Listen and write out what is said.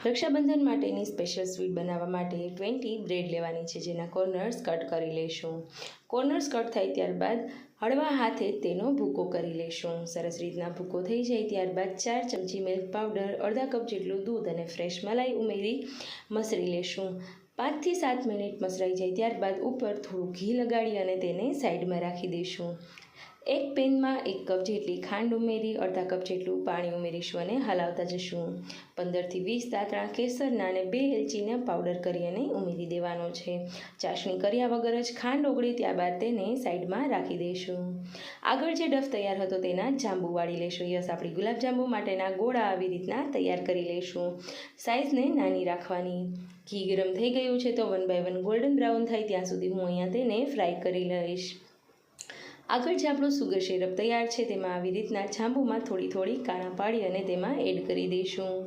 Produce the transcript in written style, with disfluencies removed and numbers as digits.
રક્ષાબંધન માટેની special sweet બનાવવા માટે 20 બ્રેડ લેવાની છે, જેના કોર્નર્સ કટ કરી લઈશું. કોર્નર્સ કટ થાય ત્યારબાદ હળવા હાથે તેનો ભૂકો કરી લઈશું. સરસ રીતના ભૂકો થઈ જાય ત્યારબાદ 4 ચમચી મિલ્ક પાવડર, અડધા કપ જેટલું દૂધ અને ફ્રેશ મલાઈ ઉમેરી મસળી લેશું. 5 થી 7 મિનિટ મસળાઈ જાય ત્યારબાદ ઉપર થોડું ઘી લગાડી અને તેને સાઈડમાં રાખી દઈશું. એક પેનમાં 1 કપ જેટલી ખાંડ ઉમેરી અડધા કપ જેટલું પાણી ઉમેરીશું અને હલાવતા જશું. 15 થી 20 દાંતણા કેસરના અને 2 એલચીના પાવડર કરી અને ઉમેરી દેવાનો છે. ચાસણી કર્યા વગર જ ખાંડ ઓગળે ત્યારબાદ તેને સાઈડમાં રાખી દઈશું. આગળ જે ડફ તૈયાર હતો તેના જાંબુ વાળી લેશું. આપણી ગુલાબજાંબુ માટેના ગોળા આવી રીતના તૈયાર કરી લઈશું. સાઇઝને નાની રાખવાની. ઘી ગરમ થઈ ગયું છે તો 1 બાય 1 ગોલ્ડન બ્રાઉન થાય ત્યાં સુધી હું અહીંયા તેને ફ્રાય કરી લઈશ. આગળ જે આપણું સુગર સિરપ તૈયાર છે તેમાં આવી રીતના જાંબુમાં થોડી કાણા પાડી અને તેમાં એડ કરી દઈશું.